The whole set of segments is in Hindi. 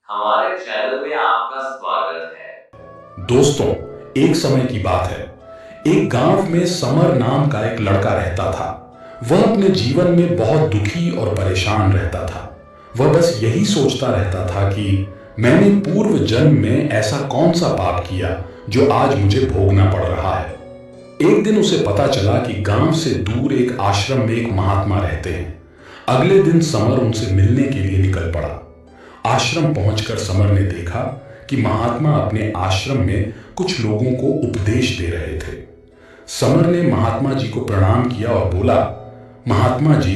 हमारे चैनल में आपका स्वागत है। दोस्तों, एक समय की बात है। एक गांव में समर नाम का एक लड़का रहता था। वह अपने जीवन में बहुत दुखी और परेशान रहता था। वह बस यही सोचता रहता था कि मैंने पूर्व जन्म में ऐसा कौन सा पाप किया जो आज मुझे भोगना पड़ रहा है। एक दिन उसे पता चला कि गांव से दूर एक आश्रम में एक महात्मा रहते हैं। अगले दिन समर उनसे मिलने के लिए निकल पड़ा। आश्रम पहुंचकर समर ने देखा कि महात्मा अपने आश्रम में कुछ लोगों को उपदेश दे रहे थे। समर ने महात्मा जी को प्रणाम किया और बोला, महात्मा जी,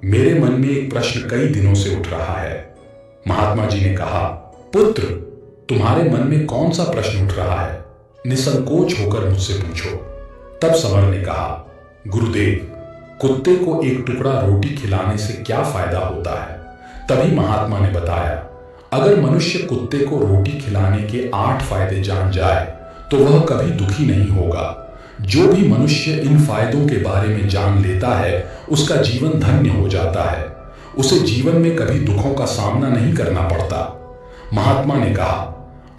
मेरे मन में एक प्रश्न कई दिनों से उठ रहा है। महात्मा जी ने कहा, पुत्र, तुम्हारे मन में कौन सा प्रश्न उठ रहा है? निसंकोच होकर मुझसे पूछो। तब समर ने कहा, गुरुदेव, कुत्ते को एक टुकड़ा रोटी खिलाने से क्या फायदा होता है? तभी महात्मा ने बताया, अगर मनुष्य कुत्ते को रोटी खिलाने के 8 फायदे जान जाए तो वह कभी दुखी नहीं होगा। जो भी मनुष्य इन फायदों के बारे में जान लेता है उसका जीवन धन्य हो जाता है। उसे जीवन में कभी दुखों का सामना नहीं करना पड़ता। महात्मा ने कहा,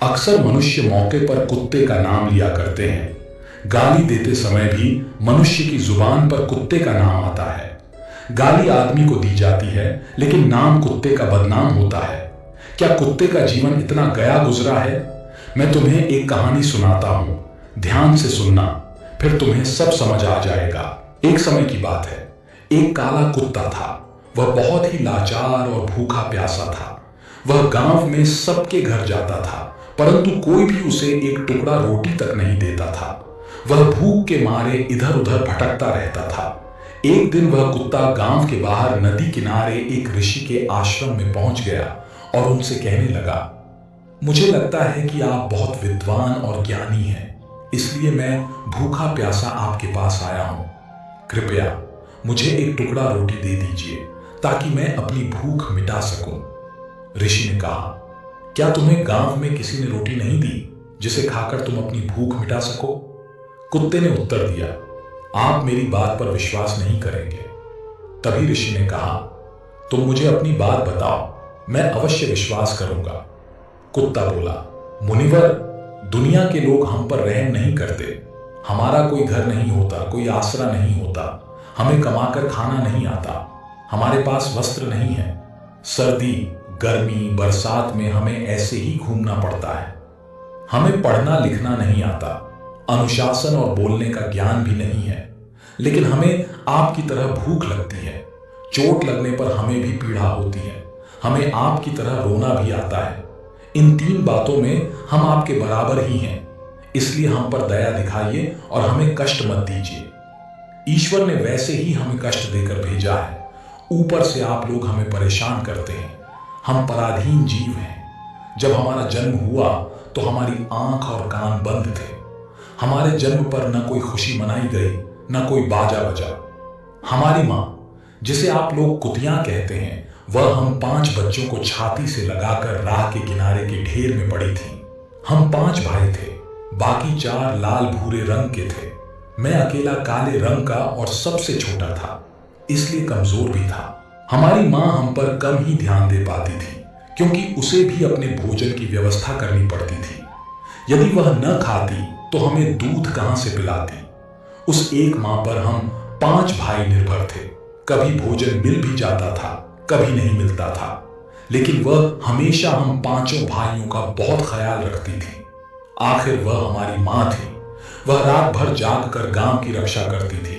अक्सर मनुष्य मौके पर कुत्ते का नाम लिया करते हैं। गाली देते समय भी मनुष्य की जुबान पर कुत्ते का नाम आता है। गाली आदमी को दी जाती है लेकिन नाम कुत्ते का बदनाम होता है। क्या कुत्ते का जीवन इतना गया गुजरा है? मैं तुम्हें एक कहानी सुनाता हूं, ध्यान से सुनना, फिर तुम्हें सब समझ आ जाएगा। एक समय की बात है। एक काला कुत्ता था। वह बहुत ही लाचार और भूखा प्यासा था। वह गांव में सबके घर जाता था, परंतु कोई भी उसे एक टुकड़ा रोटी तक नहीं देता था। वह भूख के मारे इधर उधर भटकता रहता था। एक दिन वह कुत्ता गांव के बाहर नदी किनारे एक ऋषि के आश्रम में पहुंच गया और उनसे कहने लगा, मुझे लगता है कि आप बहुत विद्वान और ज्ञानी हैं, इसलिए मैं भूखा प्यासा आपके पास आया हूं। कृपया मुझे एक टुकड़ा रोटी दे दीजिए ताकि मैं अपनी भूख मिटा सकूं। ऋषि ने कहा, क्या तुम्हें गांव में किसी ने रोटी नहीं दी जिसे खाकर तुम अपनी भूख मिटा सको? कुत्ते ने उत्तर दिया, आप मेरी बात पर विश्वास नहीं करेंगे। तभी ऋषि ने कहा, तुम मुझे अपनी बात बताओ, मैं अवश्य विश्वास करूंगा। कुत्ता बोला, मुनिवर, दुनिया के लोग हम पर रहम नहीं करते। हमारा कोई घर नहीं होता, कोई आसरा नहीं होता, हमें कमाकर खाना नहीं आता, हमारे पास वस्त्र नहीं है। सर्दी, गर्मी, बरसात में हमें ऐसे ही घूमना पड़ता है। हमें पढ़ना लिखना नहीं आता, अनुशासन और बोलने का ज्ञान भी नहीं है, लेकिन हमें आपकी तरह भूख लगती है। चोट लगने पर हमें भी पीड़ा होती है, हमें आपकी तरह रोना भी आता है। इन 3 बातों में हम आपके बराबर ही हैं, इसलिए हम पर दया दिखाइए और हमें कष्ट मत दीजिए। ईश्वर ने वैसे ही हमें कष्ट देकर भेजा है, ऊपर से आप लोग हमें परेशान करते हैं। हम पराधीन जीव हैं। जब हमारा जन्म हुआ तो हमारी आंख और कान बंद थे। हमारे जन्म पर न कोई खुशी मनाई गई, न कोई बाजा बजा। हमारी माँ, जिसे आप लोग कुतियां कहते हैं, वह हम 5 बच्चों को छाती से लगाकर राह के किनारे के ढेर में पड़ी थी। हम 5 भाई थे, बाकी 4 लाल भूरे रंग के थे। मैं अकेला काले रंग का और सबसे छोटा था, इसलिए कमजोर भी था। हमारी माँ हम पर कम ही ध्यान दे पाती थी, क्योंकि उसे भी अपने भोजन की व्यवस्था करनी पड़ती थी। यदि वह न खाती तो हमें दूध कहां से पिलाती? उस एक माँ पर हम 5 भाई निर्भर थे। कभी भोजन मिल भी जाता था, कभी नहीं मिलता था, लेकिन वह हमेशा हम 5 भाइयों का बहुत ख्याल रखती थी। आखिर वह हमारी माँ थी। वह रात भर जाग कर गांव की रक्षा करती थी।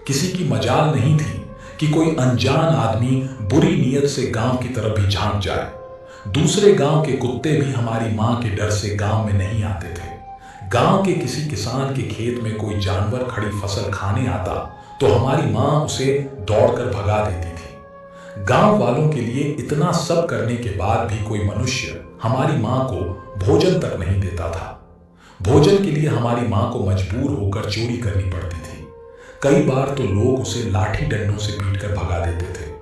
किसी की मजाल नहीं थी कि कोई अनजान आदमी बुरी नीयत से गांव की तरफ भी झांक जाए। दूसरे गांव के कुत्ते भी हमारी माँ के डर से गांव में नहीं आते थे। गांव के किसी किसान के खेत में कोई जानवर खड़ी फसल खाने आता तो हमारी माँ उसे दौड़कर भगा देती थी। गांव वालों के लिए इतना सब करने के बाद भी कोई मनुष्य हमारी माँ को भोजन तक नहीं देता था। भोजन के लिए हमारी माँ को मजबूर होकर चोरी करनी पड़ती थी। कई बार तो लोग उसे लाठी डंडों से पीटकर भगा देते थे।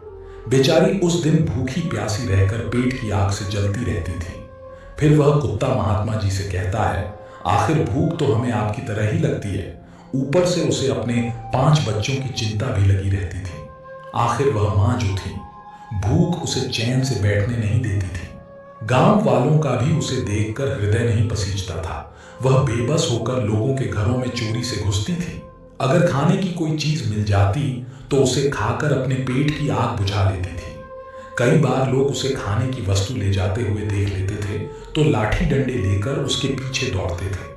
बेचारी उस दिन भूखी प्यासी रहकर पेट की आग से जलती रहती थी। फिर वह कुत्ता महात्मा जी से कहता है, आखिर भूख तो हमें आपकी तरह ही लगती है, ऊपर से उसे अपने 5 बच्चों की चिंता भी लगी रहती थी। आखिर वह माँ जो थी, भूख उसे चैन से बैठने नहीं देती थी। गांव वालों का भी उसे देखकर हृदय नहीं पसीजता था। वह बेबस होकर लोगों के घरों में चोरी से घुसती थी। अगर खाने की कोई चीज मिल जाती तो उसे खाकर अपने पेट की आग बुझा लेती थी। कई बार लोग उसे खाने की वस्तु ले जाते हुए देख लेते थे तो लाठी डंडे लेकर उसके पीछे दौड़ते थे।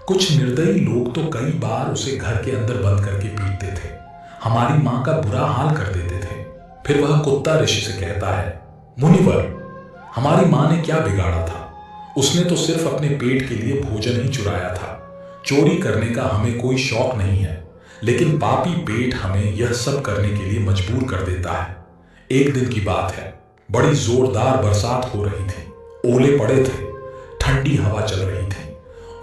कुछ निर्दयी लोग तो कई बार उसे घर के अंदर बंद करके पीटते थे। हमारी माँ का बुरा हाल कर देते थे। फिर वह कुत्ता ऋषि से कहता है, मुनिवर, हमारी माँ ने क्या बिगाड़ा था? उसने तो सिर्फ अपने पेट के लिए भोजन ही चुराया था। चोरी करने का हमें कोई शौक नहीं है, लेकिन पापी पेट हमें यह सब करने के लिए मजबूर कर देता है। एक दिन की बात है, बड़ी जोरदार बरसात हो रही थी। ओले पड़े थे, ठंडी हवा चल रही थी।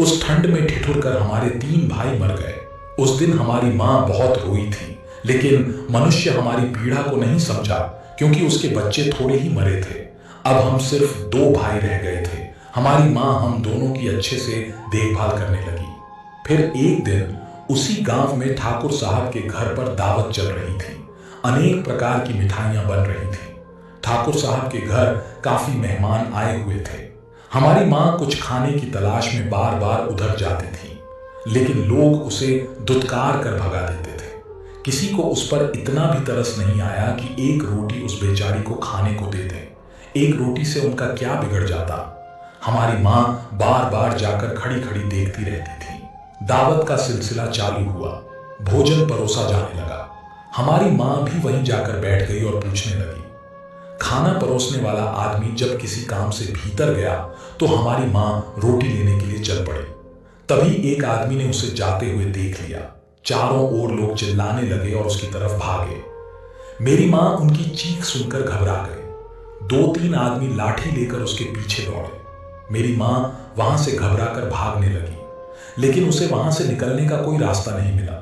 उस ठंड में ठिठुर कर हमारे 3 भाई मर गए। उस दिन हमारी माँ बहुत रोई थी, लेकिन मनुष्य हमारी पीड़ा को नहीं समझा क्योंकि उसके बच्चे थोड़े ही मरे थे। अब हम सिर्फ 2 भाई रह गए थे। हमारी माँ हम दोनों की अच्छे से देखभाल करने लगी। फिर एक दिन उसी गांव में ठाकुर साहब के घर पर दावत चल रही थी। अनेक प्रकार की मिठाइयां बन रही थी। ठाकुर साहब के घर काफी मेहमान आए हुए थे। हमारी माँ कुछ खाने की तलाश में बार बार उधर जाती थी, लेकिन लोग उसे दुत्कार कर भगा देते थे। किसी को उस पर इतना भी तरस नहीं आया कि एक रोटी उस बेचारी को खाने को दे दें। एक रोटी से उनका क्या बिगड़ जाता? हमारी माँ बार बार जाकर खड़ी खड़ी देखती रहती थी। दावत का सिलसिला चालू हुआ। भोजन परोसा जाने लगा। हमारी माँ भी वहीं जाकर बैठ गई और पूछने लगी। खाना परोसने वाला आदमी जब किसी काम से भीतर गया तो हमारी माँ रोटी लेने के लिए चल पड़ी। तभी एक आदमी ने उसे जाते हुए देख लिया। चारों ओर लोग चिल्लाने लगे और उसकी तरफ भागे। मेरी माँ उनकी चीख सुनकर घबरा गई। 2-3 आदमी लाठी लेकर उसके पीछे दौड़े। मेरी माँ वहां से घबराकर भागने लगी, लेकिन उसे वहां से निकलने का कोई रास्ता नहीं मिला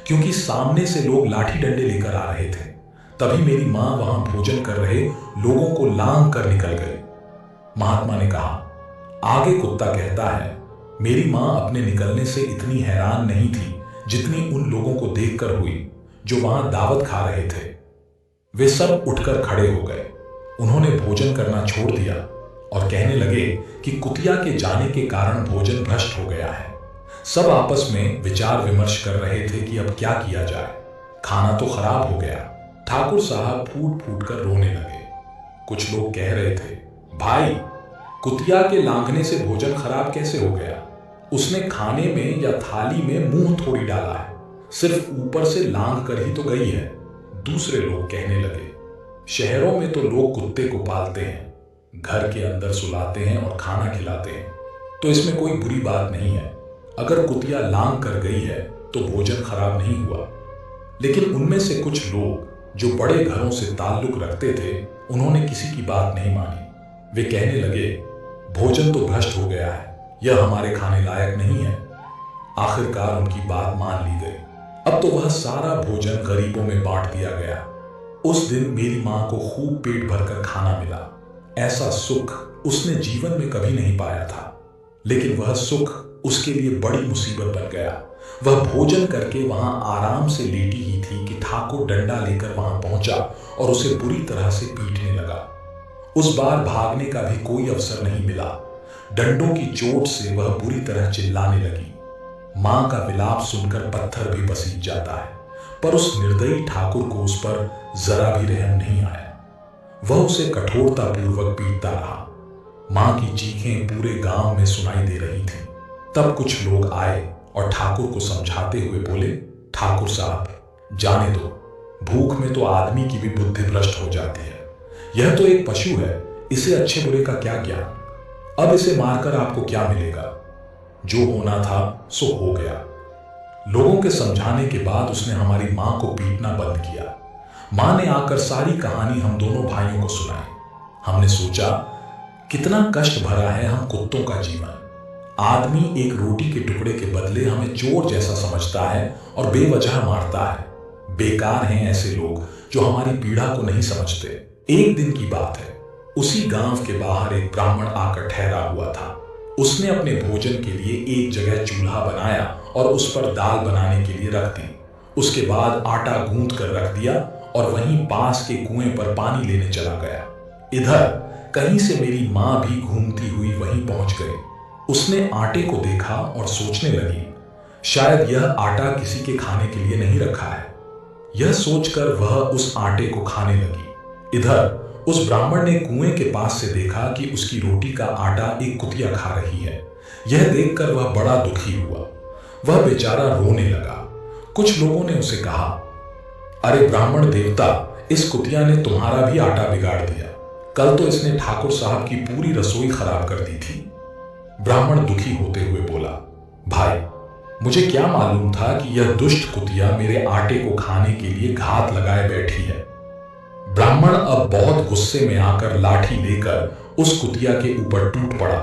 क्योंकि सामने से लोग लाठी डंडे लेकर आ रहे थे। तभी मेरी माँ वहां भोजन कर रहे लोगों को लांग कर निकल गई। महात्मा ने कहा, आगे कुत्ता कहता है, मेरी माँ अपने निकलने से इतनी हैरान नहीं थी जितनी उन लोगों को देखकर हुई जो वहां दावत खा रहे थे। वे सब उठकर खड़े हो गए। उन्होंने भोजन करना छोड़ दिया और कहने लगे कि कुतिया के जाने के कारण भोजन भ्रष्ट हो गया है। सब आपस में विचार विमर्श कर रहे थे कि अब क्या किया जाए। खाना तो खराब हो गया। ठाकुर साहब फूट फूट कर रोने लगे। कुछ लोग कह रहे थे, भाई, कुतिया के लांघने से भोजन खराब कैसे हो गया? उसने खाने में या थाली में मुंह थोड़ी डाला है, सिर्फ ऊपर से लांघ कर ही तो गई है। दूसरे लोग कहने लगे, शहरों में तो लोग कुत्ते को पालते हैं, घर के अंदर सुलाते हैं और खाना खिलाते हैं, तो इसमें कोई बुरी बात नहीं है। अगर कुतिया लांघ कर गई है तो भोजन खराब नहीं हुआ। लेकिन उनमें से कुछ लोग जो बड़े घरों से ताल्लुक रखते थे, उन्होंने किसी की बात नहीं मानी। वे कहने लगे, भोजन तो भ्रष्ट हो गया है, यह हमारे खाने लायक नहीं है। आखिरकार उनकी बात मान ली गई। अब तो वह सारा भोजन गरीबों में बांट दिया गया। उस दिन मेरी माँ को खूब पेट भरकर खाना मिला। ऐसा सुख उसने जीवन में कभी नहीं पाया था, लेकिन वह सुख उसके लिए बड़ी मुसीबत बन गया। वह भोजन करके वहां आराम से लेटी ही थी कि ठाकुर डंडा लेकर वहां पहुंचा और उसे बुरी तरह से पीटने लगा। उस बार भागने का भी कोई अवसर नहीं मिला। डंडों की चोट से वह बुरी तरह चिल्लाने लगी। मां का विलाप सुनकर पत्थर भी पसीज जाता है, पर उस निर्दयी ठाकुर को उस पर जरा भी रहम नहीं आया। वह उसे कठोरतापूर्वक पीटता रहा। मां की चीखें पूरे गांव में सुनाई दे रही थीं। तब कुछ लोग आए और ठाकुर को समझाते हुए बोले, ठाकुर साहब, जाने दो, भूख में तो आदमी की भी बुद्धि भ्रष्ट हो जाती है। यह तो एक पशु है, इसे अच्छे बुरे का क्या ज्ञान। अब इसे मारकर आपको क्या मिलेगा? जो होना था सो हो गया। लोगों के समझाने के बाद उसने हमारी मां को पीटना बंद किया। मां ने आकर सारी कहानी हम दोनों भाइयों को सुनाई। हमने सोचा, कितना कष्ट भरा है हम कुत्तों का जीवन। आदमी एक रोटी के टुकड़े के बदले हमें चोर जैसा समझता है और बेवजह मारता है। बेकार हैं ऐसे लोग जो हमारी पीड़ा को नहीं समझते। एक दिन की बात है, उसी गांव के बाहर एक ब्राह्मण आकर ठहरा हुआ था। उसने अपने भोजन के लिए एक जगह चूल्हा बनाया और उस पर दाल बनाने के लिए रख दी। उसके बाद आटा गूंथ कर रख दिया और वहीं पास के कुएं पर पानी लेने चला गया। इधर कहीं से मेरी माँ भी घूमती हुई वहीं पहुंच गई। उसने आटे को देखा और सोचने लगी, शायद यह आटा किसी के खाने के लिए नहीं रखा है। यह सोचकर वह उस आटे को खाने लगी। इधर उस ब्राह्मण ने कुएं के पास से देखा कि उसकी रोटी का आटा एक कुतिया खा रही है। यह देखकर वह बड़ा दुखी हुआ। वह बेचारा रोने लगा। कुछ लोगों ने उसे कहा, अरे ब्राह्मण देवता, इस कुतिया ने तुम्हारा भी आटा बिगाड़ दिया। कल तो इसने ठाकुर साहब की पूरी रसोई खराब कर दी थी। ब्राह्मण दुखी होते हुए बोला, भाई, मुझे क्या मालूम था कि यह दुष्ट कुतिया मेरे आटे को खाने के लिए घात लगाए बैठी है। ब्राह्मण अब बहुत गुस्से में आकर लाठी लेकर उस कुतिया के ऊपर टूट पड़ा।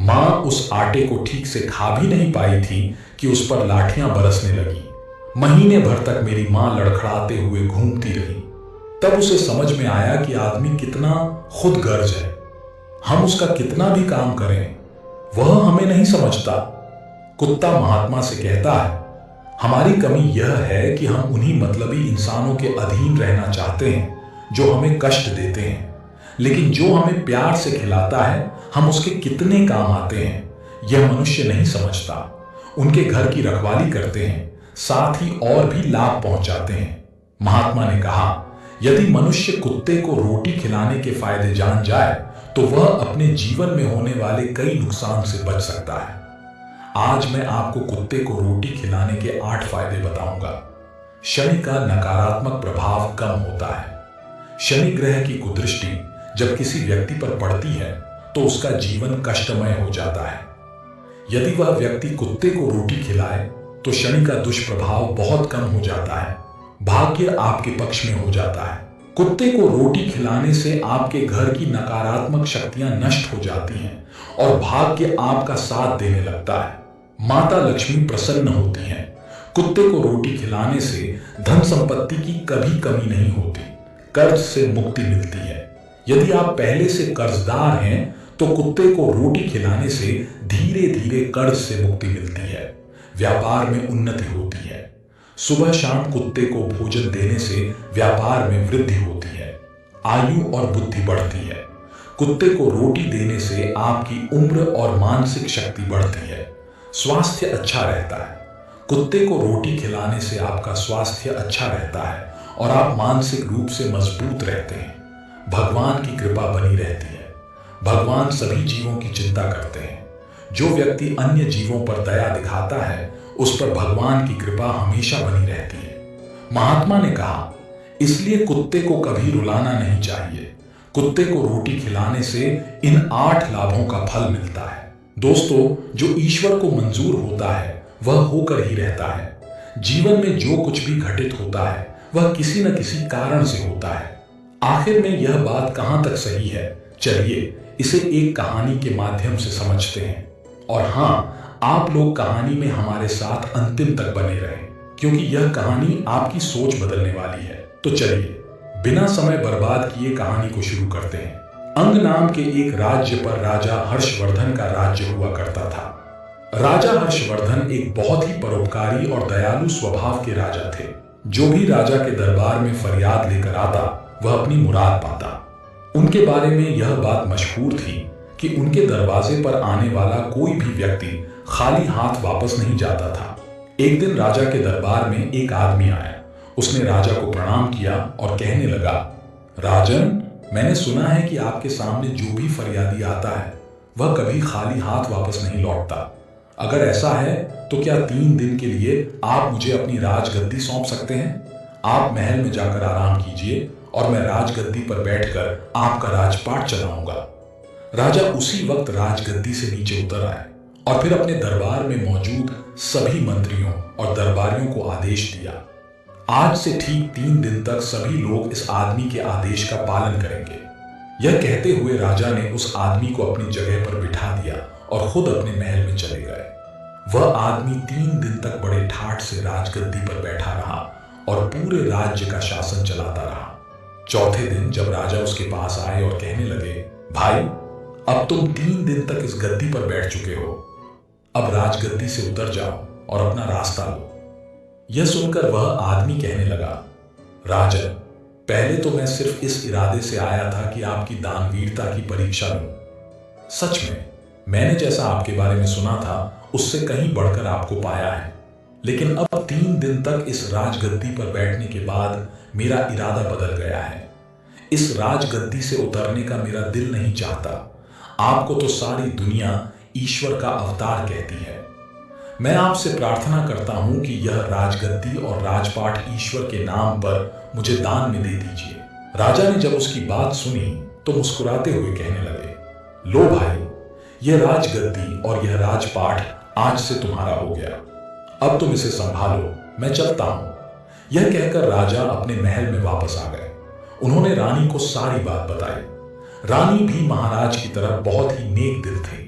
मां उस आटे को ठीक से खा भी नहीं पाई थी कि उस पर लाठियां बरसने लगी। महीने भर तक मेरी मां लड़खड़ाते हुए घूमती रही। तब उसे समझ में आया कि आदमी कितना खुदगर्ज है। हम उसका कितना भी काम करें, वह हमें नहीं समझता। कुत्ता महात्मा से कहता है, हमारी कमी यह है कि हम उन्हीं मतलबी इंसानों के अधीन रहना चाहते हैं जो हमें कष्ट देते हैं, लेकिन जो हमें प्यार से खिलाता है हम उसके कितने काम आते हैं यह मनुष्य नहीं समझता। उनके घर की रखवाली करते हैं, साथ ही और भी लाभ पहुंचाते हैं। महात्मा ने कहा, यदि मनुष्य कुत्ते को रोटी खिलाने के फायदे जान जाए तो वह अपने जीवन में होने वाले कई नुकसान से बच सकता है। आज मैं आपको कुत्ते को रोटी खिलाने के 8 फायदे बताऊंगा। शनि का नकारात्मक प्रभाव कम होता है। शनि ग्रह की कुदृष्टि जब किसी व्यक्ति पर पड़ती है तो उसका जीवन कष्टमय हो जाता है। यदि वह व्यक्ति कुत्ते को रोटी खिलाए तो शनि का दुष्प्रभाव बहुत कम हो जाता है। भाग्य आपके पक्ष में हो जाता है। कुत्ते को रोटी खिलाने से आपके घर की नकारात्मक शक्तियां नष्ट हो जाती हैं और भाग्य आपका साथ देने लगता है। माता लक्ष्मी प्रसन्न होती हैं। कुत्ते को रोटी खिलाने से धन संपत्ति की कभी कमी नहीं होती। कर्ज से मुक्ति मिलती है। यदि आप पहले से कर्जदार हैं तो कुत्ते को रोटी खिलाने से धीरे धीरे कर्ज से मुक्ति मिलती है। व्यापार में उन्नति होती है। सुबह शाम कुत्ते को भोजन देने से व्यापार में वृद्धि होती है। आयु और बुद्धि बढ़ती है। कुत्ते को रोटी देने से आपकी उम्र और मानसिक शक्ति बढ़ती है। स्वास्थ्य अच्छा रहता है। कुत्ते को रोटी खिलाने से आपका स्वास्थ्य अच्छा रहता है और आप मानसिक रूप से मजबूत रहते हैं। भगवान की कृपा बनी रहती है। भगवान सभी जीवों की चिंता करते हैं। जो व्यक्ति अन्य जीवों पर दया दिखाता है उस पर भगवान की कृपा हमेशा बनी रहती है। महात्मा ने कहा, इसलिए कुत्ते को कभी रुलाना नहीं चाहिए। कुत्ते को रोटी खिलाने से इन 8 लाभों का फल मिलता है। दोस्तों, जो ईश्वर को मंजूर होता है वह होकर ही रहता है। जीवन में जो कुछ भी घटित होता है वह किसी न किसी कारण से होता है। आखिर में यह बात कहां तक सही है, चलिए इसे एक कहानी के माध्यम से समझते हैं। और हाँ, आप लोग कहानी में हमारे साथ अंतिम तक बने रहें, क्योंकि यह कहानी आपकी सोच बदलने वाली है। तो चलिए बिना समय बर्बाद किए कहानी को शुरू करते हैं। अंग नाम के एक राज्य पर राजा हर्षवर्धन का राज्य हुआ करता था। राजा हर्षवर्धन एक बहुत ही परोपकारी और दयालु स्वभाव के राजा थे। जो भी राजा के दरबार में फरियाद लेकर आता वह अपनी मुराद पाता। उनके बारे में यह बात मशहूर थी कि उनके दरवाजे पर आने वाला कोई भी व्यक्ति खाली हाथ वापस नहीं जाता था। एक दिन राजा के दरबार में एक आदमी आया। उसने राजा को प्रणाम किया और कहने लगा, राजन, मैंने सुना है कि आपके सामने जो भी फरियादी आता है वह कभी खाली हाथ वापस नहीं लौटता। अगर ऐसा है तो क्या 3 दिन के लिए आप मुझे अपनी राजगद्दी सौंप सकते हैं? आप महल में जाकर आराम कीजिए और मैं राजगद्दी पर बैठकर आपका राजपाट चलाऊंगा। राजा उसी वक्त राजगद्दी से नीचे उतर आए और फिर अपने दरबार में मौजूद सभी मंत्रियों और दरबारियों को आदेश दिया, आज से ठीक 3 दिन तक सभी लोग इस आदमी के आदेश का पालन करेंगे। यह कहते हुए राजा ने उस आदमी को अपनी जगह पर बिठा दिया और खुद अपने महल में चले गए। वह आदमी 3 दिन तक बड़े ठाठ से राजगद्दी पर बैठा रहा और पूरे राज्य का शासन चलाता रहा। चौथे दिन जब राजा उसके पास आए और कहने लगे, भाई, अब तुम 3 दिन तक इस गद्दी पर बैठ चुके हो, अब राजगद्दी से उतर जाओ और अपना रास्ता लो। यह सुनकर वह आदमी कहने लगा, राजन, पहले तो मैं सिर्फ इस इरादे से आया था कि आपकी दानवीरता की परीक्षा लूं। सच में मैंने जैसा आपके बारे में सुना था उससे कहीं बढ़कर आपको पाया है। लेकिन अब 3 दिन तक इस राजगद्दी पर बैठने के बाद मेरा इरादा बदल गया है। इस राजगद्दी से उतरने का मेरा दिल नहीं चाहता। आपको तो सारी दुनिया ईश्वर का अवतार कहती है। मैं आपसे प्रार्थना करता हूं कि यह राजगद्दी और राजपाट ईश्वर के नाम पर मुझे दान में दे दीजिए। राजा ने जब उसकी बात सुनी तो मुस्कुराते हुए कहने लगे, लो भाई, यह राजगद्दी और यह राजपाट आज से तुम्हारा हो गया। अब तुम इसे संभालो, मैं चलता हूं। यह कहकर राजा अपने महल में वापस आ गए। उन्होंने रानी को सारी बात बताई। रानी भी महाराज की तरह बहुत ही नेक दिल थी।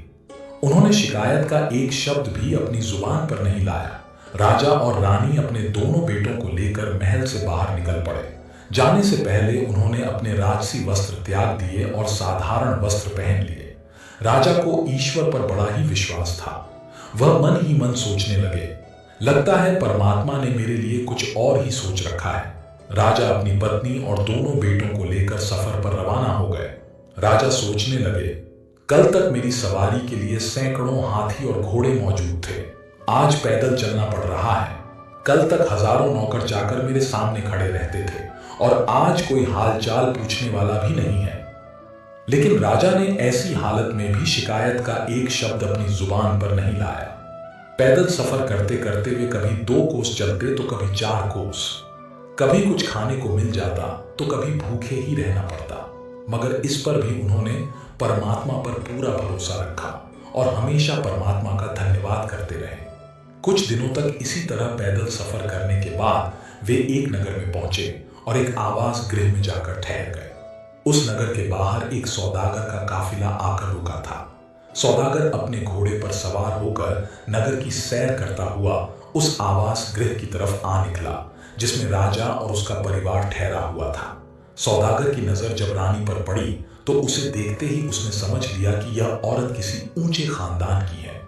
उन्होंने शिकायत का एक शब्द भी अपनी जुबान पर नहीं लाया। राजा और रानी अपने दोनों बेटों को लेकर महल से बाहर निकल पड़े। जाने से पहले उन्होंने अपने राजसी वस्त्र त्याग दिए और साधारण वस्त्र पहन लिए। राजा को ईश्वर पर बड़ा ही विश्वास था। वह मन ही मन सोचने लगे, लगता है परमात्मा ने मेरे लिए कुछ और ही सोच रखा है। राजा अपनी पत्नी और दोनों बेटों को लेकर सफर पर रवाना हो गए। राजा सोचने लगे, कल तक मेरी सवारी के लिए सैकड़ों हाथी और घोड़े मौजूद थे, आज पैदल चलना पड़ रहा है। कल तक हजारों नौकर चाकर मेरे सामने खड़े रहते थे और आज कोई हालचाल पूछने वाला भी नहीं है। लेकिन राजा ने ऐसी हालत में भी शिकायत का एक शब्द अपनी जुबान पर नहीं लाया। पैदल सफर करते करते वे कभी 2 कोस चलते तो कभी 4 कोस। कभी कुछ खाने को मिल जाता तो कभी भूखे ही रहना पड़ता, मगर इस पर भी उन्होंने परमात्मा पर पूरा भरोसा रखा और हमेशा परमात्मा का धन्यवाद करते रहे। कुछ दिनों तक इसी तरह पैदल सफर करने के बाद वे एक नगर में पहुंचे और एक आवास गृह में जाकर ठहर गए। उस नगर के बाहर एक सौदागर का काफिला आकर रुका था। सौदागर अपने घोड़े पर सवार होकर नगर की सैर करता हुआ उस आवास गृह की तरफ आ निकला जिसमें राजा और उसका परिवार ठहरा हुआ था। सौदागर की नजर जब रानी पर पड़ी तो उसे देखते ही उसने समझ लिया कि यह औरत किसी ऊंचे खानदान की है।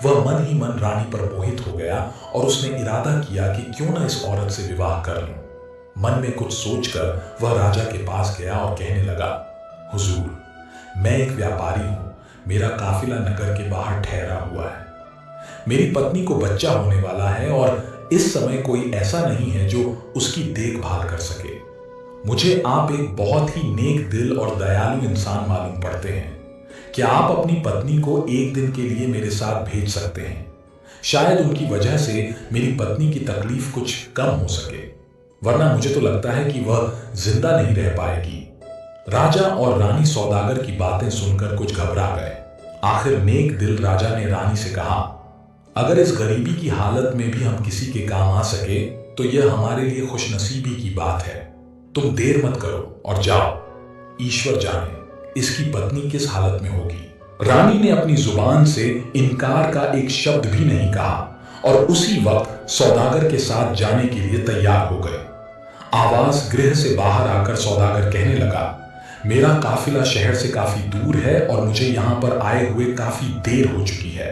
वह मन ही मन रानी पर मोहित हो गया और उसने इरादा किया कि क्यों न इस औरत से विवाह कर लूं। मन में कुछ सोचकर वह राजा के पास गया और कहने लगा, हुजूर, मैं एक व्यापारी हूं, मेरा काफिला नगर के बाहर ठहरा हुआ है। मेरी पत्नी को बच्चा होने वाला है और इस समय कोई ऐसा नहीं है जो उसकी देखभाल कर सके। मुझे आप एक बहुत ही नेक दिल और दयालु इंसान मालूम पड़ते हैं। क्या आप अपनी पत्नी को एक दिन के लिए मेरे साथ भेज सकते हैं? शायद उनकी वजह से मेरी पत्नी की तकलीफ कुछ कम हो सके, वरना मुझे तो लगता है कि वह जिंदा नहीं रह पाएगी। राजा और रानी सौदागर की बातें सुनकर कुछ घबरा गए। आखिर नेक दिल राजा ने रानी से कहा, अगर इस गरीबी की हालत में भी हम किसी के काम आ सके तो यह हमारे लिए खुशनसीबी की बात है। तुम देर मत करो और जाओ, ईश्वर जाने इसकी पत्नी किस हालत में होगी। रानी ने अपनी जुबान से इनकार का एक शब्द भी नहीं कहा और उसी वक्त सौदागर के साथ जाने के लिए तैयार हो गए। आवास गृह से बाहर आकर सौदागर कहने लगा, मेरा काफिला शहर से काफी दूर है और मुझे यहां पर आए हुए काफी देर हो चुकी है।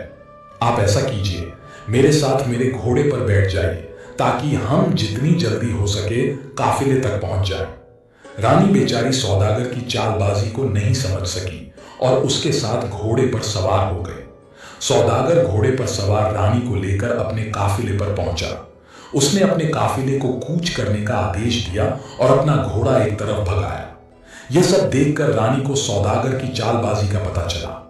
आप ऐसा कीजिए, मेरे साथ मेरे घोड़े पर बैठ जाइए ताकि हम जितनी जल्दी हो सके काफिले तक पहुंच जाए। रानी बेचारी सौदागर की चालबाजी को नहीं समझ सकी और उसके साथ घोड़े पर सवार हो गए। सौदागर घोड़े पर सवार रानी को लेकर अपने काफिले पर पहुंचा। उसने अपने काफिले को कूच करने का आदेश दिया और अपना घोड़ा एक तरफ भगाया। यह सब देखकर रानी को सौदागर की चालबाजी का पता चला।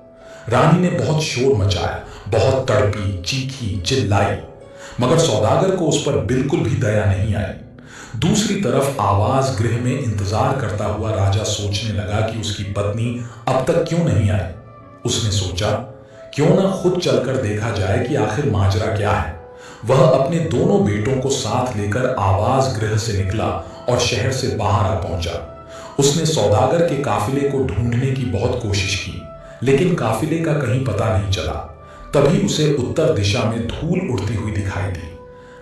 रानी ने बहुत शोर मचाया, बहुत तड़पी, चीखी, चिल्लाई, मगर सौदागर को उस पर बिल्कुल भी दया नहीं आई। दूसरी तरफ आवास गृह में इंतजार करता हुआ राजा सोचने लगा कि उसकी पत्नी अब तक क्यों नहीं आई। उसने सोचा, क्यों ना खुद चलकर देखा जाए कि आखिर माजरा क्या है। वह अपने दोनों बेटों को साथ लेकर आवास गृह से निकला और शहर से बाहर आ पहुंचा। उसने सौदागर के काफिले को ढूंढने की बहुत कोशिश की, लेकिन काफिले का कहीं पता नहीं चला। तभी उसे उत्तर दिशा में धूल उड़ती हुई दिखाई दी।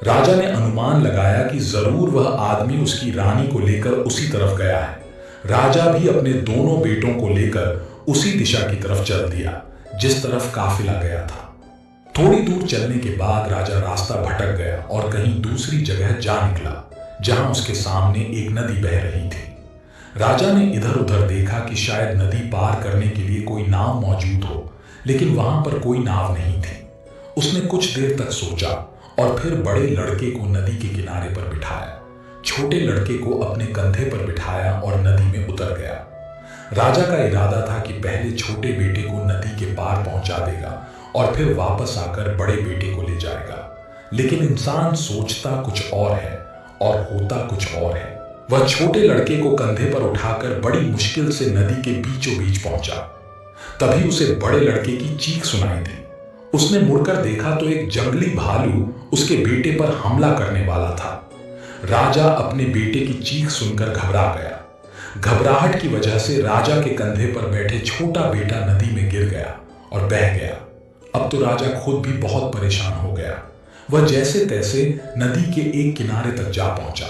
राजा ने अनुमान लगाया कि जरूर वह आदमी उसकी रानी को लेकर उसी तरफ गया है। राजा भी अपने दोनों बेटों को लेकर उसी दिशा की तरफ चल दिया जिस तरफ काफिला गया था। थोड़ी दूर चलने के बाद राजा रास्ता भटक गया और कहीं दूसरी जगह जा निकला जहां उसके सामने एक नदी बह रही थी। राजा ने इधर उधर देखा कि शायद नदी पार करने के लिए कोई नाव मौजूद हो, लेकिन वहां पर कोई नाव नहीं थी। उसने कुछ देर तक सोचा और फिर बड़े लड़के को नदी के किनारे पर बिठाया, छोटे लड़के को अपने कंधे पर बिठाया और नदी में उतर गया। राजा का इरादा था कि पहले छोटे बेटे को नदी के पार पहुंचा देगा और फिर वापस आकर बड़े बेटे को ले जाएगा। लेकिन इंसान सोचता कुछ और है और होता कुछ और है। वह छोटे लड़के को कंधे पर उठाकर बड़ी मुश्किल से नदी के बीचों बीच पहुंचा। तभी उसे बड़े लड़के की चीख सुनाई दी। उसने मुड़कर देखा तो एक जंगली भालू उसके बेटे पर हमला करने वाला था। राजा अपने बेटे की चीख सुनकर घबरा गया। घबराहट की वजह से राजा के कंधे पर बैठे छोटा बेटा नदी में गिर गया और बह गया। अब तो राजा खुद भी बहुत परेशान हो गया। वह जैसे तैसे नदी के एक किनारे तक जा पहुंचा।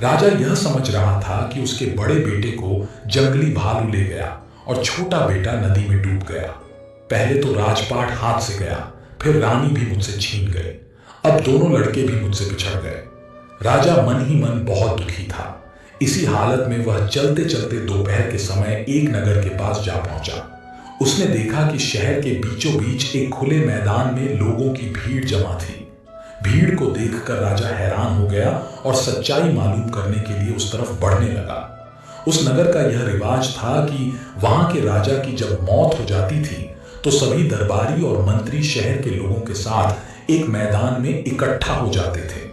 राजा यह समझ रहा था कि उसके बड़े बेटे को जंगली भालू ले गया और छोटा बेटा नदी में डूब गया। पहले तो राजपाट हाथ से गया, फिर रानी भी मुझसे छीन गए। अब दोनों लड़के भी मुझसे बिछड़ गए। राजा मन ही मन बहुत दुखी था। इसी हालत में वह चलते चलते दोपहर के समय एक नगर के पास जा पहुंचा। उसने देखा कि शहर के बीचों बीच एक खुले मैदान में लोगों की भीड़ जमा थी। भीड़ को देखकर राजा हैरान हो गया और सच्चाई मालूम करने के लिए उस तरफ बढ़ने लगा। उस नगर का यह रिवाज था कि वहां के राजा की जब मौत हो जाती थी तो सभी दरबारी और मंत्री शहर के लोगों के साथ एक मैदान में इकट्ठा हो जाते थे।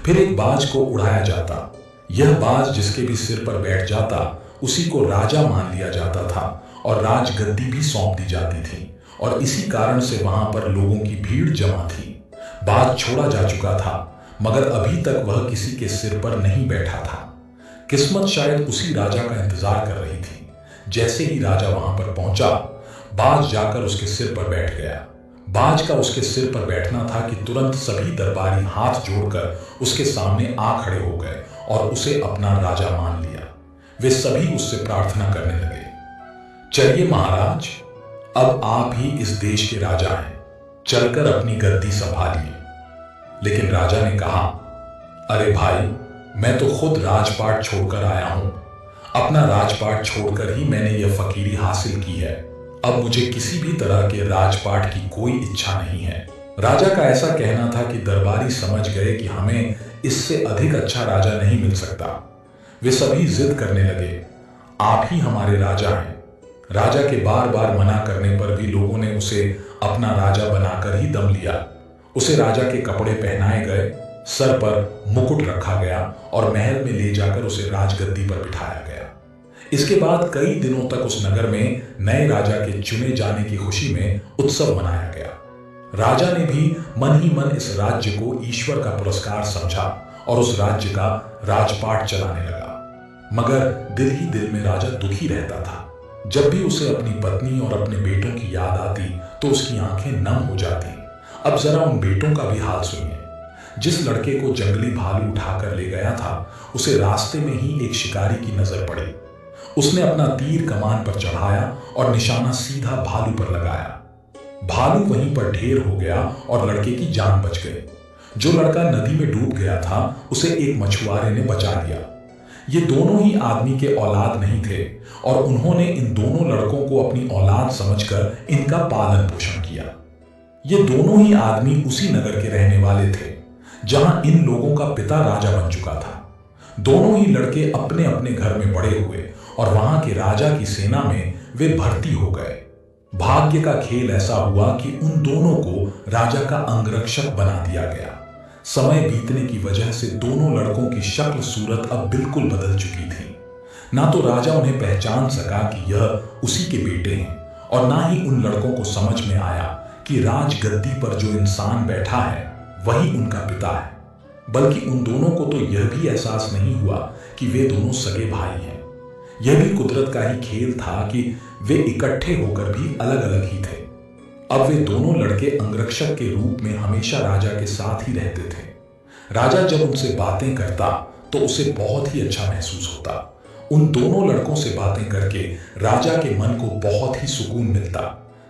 फिर एक बाज को उड़ाया जाता। यह बाज जिसके भी सिर पर बैठ जाता उसी को राजा मान लिया जाता था और राजगद्दी भी सौंप दी जाती थी, और इसी कारण से वहां पर लोगों की भीड़ जमा थी। बाज छोड़ा जा चुका था, मगर अभी तक वह किसी के सिर पर नहीं बैठा था। किस्मत शायद उसी राजा का इंतजार कर रही थी। जैसे ही राजा वहां पर पहुंचा, बाज जाकर उसके सिर पर बैठ गया। बाज का उसके सिर पर बैठना था कि तुरंत सभी दरबारी हाथ जोड़कर उसके सामने आ खड़े हो गए और उसे अपना राजा मान लिया। वे सभी उससे प्रार्थना करने लगे, चलिए महाराज, अब आप ही इस देश के राजा हैं, चलकर अपनी गद्दी संभालिए। लेकिन राजा ने कहा, अरे भाई, मैं तो खुद राजपाट छोड़कर आया हूं। अपना राजपाट छोड़कर ही मैंने यह फकीरी हासिल की है। अब मुझे किसी भी तरह के राजपाट की कोई इच्छा नहीं है। राजा का ऐसा कहना था कि दरबारी समझ गए कि हमें इससे अधिक अच्छा राजा नहीं मिल सकता। वे सभी जिद करने लगे, आप ही हमारे राजा हैं। राजा के बार बार मना करने पर भी लोगों ने उसे अपना राजा बनाकर ही दम लिया। उसे राजा के कपड़े पहनाए गए, सर पर मुकुट रखा गया और महल में ले जाकर उसे राजगद्दी पर बिठाया गया। इसके बाद कई दिनों तक उस नगर में नए राजा के चुने जाने की खुशी में उत्सव मनाया गया। राजा ने भी मन ही मन इस राज्य को ईश्वर का पुरस्कार समझा और उस राज्य का राजपाट चलाने लगा। मगर दिल ही दिल में राजा दुखी रहता था। जब भी उसे अपनी पत्नी और अपने बेटों की याद आती तो उसकी आंखें नम हो जाती। अब जरा उन बेटों का भी हाल सुनिए। जिस लड़के को जंगली भालू उठाकर ले गया था, उसे रास्ते में ही एक शिकारी की नजर पड़ी। उसने अपना तीर कमान पर चढ़ाया और निशाना सीधा भालू पर लगाया। भालू वहीं पर ढेर हो गया और लड़के की जान बच गई। जो लड़का नदी में डूब गया था उसे एक मछुआरे ने बचा लिया। ये दोनों ही आदमी के औलाद नहीं थे और उन्होंने इन दोनों लड़कों को अपनी औलाद समझकर इनका पालन पोषण किया। ये दोनों ही आदमी उसी नगर के रहने वाले थे जहां इन लोगों का पिता राजा बन चुका था। दोनों ही लड़के अपने अपने घर में बड़े हुए और वहां के राजा की सेना में वे भर्ती हो गए। भाग्य का खेल ऐसा हुआ कि उन दोनों को राजा का अंगरक्षक बना दिया गया। समय बीतने की वजह से दोनों लड़कों की शक्ल सूरत अब बिल्कुल बदल चुकी थी। ना तो राजा उन्हें पहचान सका कि यह उसी के बेटे हैं और ना ही उन लड़कों को समझ में आया कि राजगद्दी पर जो इंसान बैठा है वही उनका पिता है। बल्कि उन दोनों को तो यह भी एहसास नहीं हुआ कि वे दोनों सगे भाई हैं। यह भी कुदरत का ही खेल था कि वे इकट्ठे होकर भी अलग अलग ही थे। अब वे दोनों लड़के अंगरक्षक के रूप में हमेशा राजा के साथ ही रहते थे। राजा जब उनसे बातें करता तो उसे बहुत ही अच्छा महसूस होता। उन दोनों लड़कों से बातें करके राजा के मन को बहुत ही सुकून मिलता।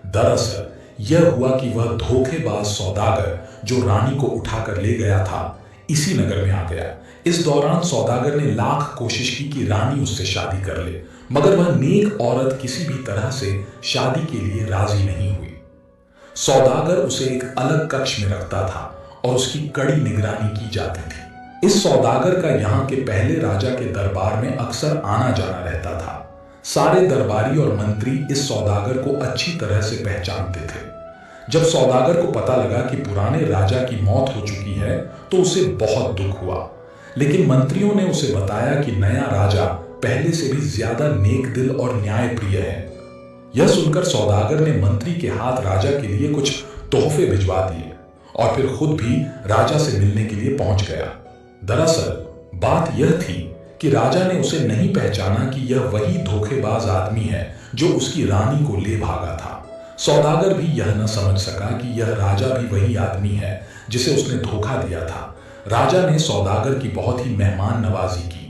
दरअसल यह हुआ कि वह धोखेबाज सौदागर जो रानी को उठाकर ले गया था, इसी नगर में आ गया। इस दौरान सौदागर ने लाख कोशिश की कि रानी उससे शादी कर ले, मगर वह नेक औरत किसी भी तरह से शादी के लिए राजी नहीं हुई। सौदागर उसे एक अलग कक्ष में रखता था और उसकी कड़ी निगरानी की जाती थी। इस सौदागर का यहाँ के पहले राजा के दरबार में अक्सर आना जाना रहता था। सारे दरबारी और मंत्री इस सौदागर को अच्छी तरह से पहचानते थे। जब सौदागर को पता लगा कि पुराने राजा की मौत हो चुकी है तो उसे बहुत दुख हुआ, लेकिन मंत्रियों ने उसे बताया कि नया राजा पहले से भी ज्यादा नेक दिल और न्यायप्रिय है। यह सुनकर सौदागर ने मंत्री के हाथ राजा के लिए कुछ तोहफे भिजवा दिए और फिर खुद भी राजा से मिलने के लिए पहुंच गया। दरअसल बात यह थी कि राजा ने उसे नहीं पहचाना कि यह वही धोखेबाज आदमी है जो उसकी रानी को ले भागा था। सौदागर भी यह न समझ सका कि यह राजा भी वही आदमी है जिसे उसने धोखा दिया था। राजा ने सौदागर की बहुत ही मेहमान नवाजी की।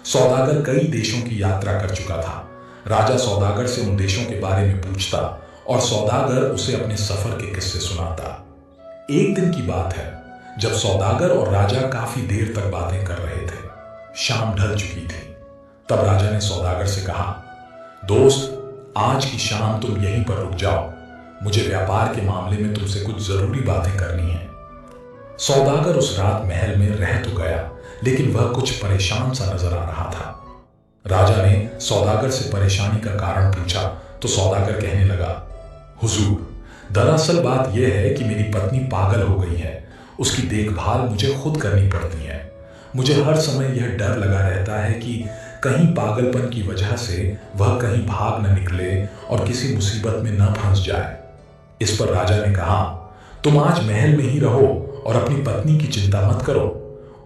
सौदागर कई देशों की यात्रा कर चुका था। राजा सौदागर से उन देशों के बारे में पूछता और सौदागर उसे अपने सफर के किस्से सुनाता। एक दिन की बात है जब सौदागर और राजा काफी देर तक बातें कर रहे थे। शाम ढल चुकी थी। तब राजा ने सौदागर से कहा, दोस्त, आज की शाम तुम यहीं पर रुक जाओ, मुझे व्यापार के मामले में तुमसे कुछ जरूरी बातें करनी है। सौदागर उस रात महल में रह तो गया, लेकिन वह कुछ परेशान सा नजर आ रहा था। राजा ने सौदागर से परेशानी का कारण पूछा तो सौदागर कहने लगा, हुजूर, दरअसल बात यह है कि मेरी पत्नी पागल हो गई है। उसकी देखभाल मुझे खुद करनी पड़ती है। मुझे हर समय यह डर लगा रहता है कि कहीं पागलपन की वजह से वह कहीं भाग न निकले और किसी मुसीबत में न फंस जाए। इस पर राजा ने कहा, तुम आज महल में ही रहो और अपनी पत्नी की चिंता मत करो,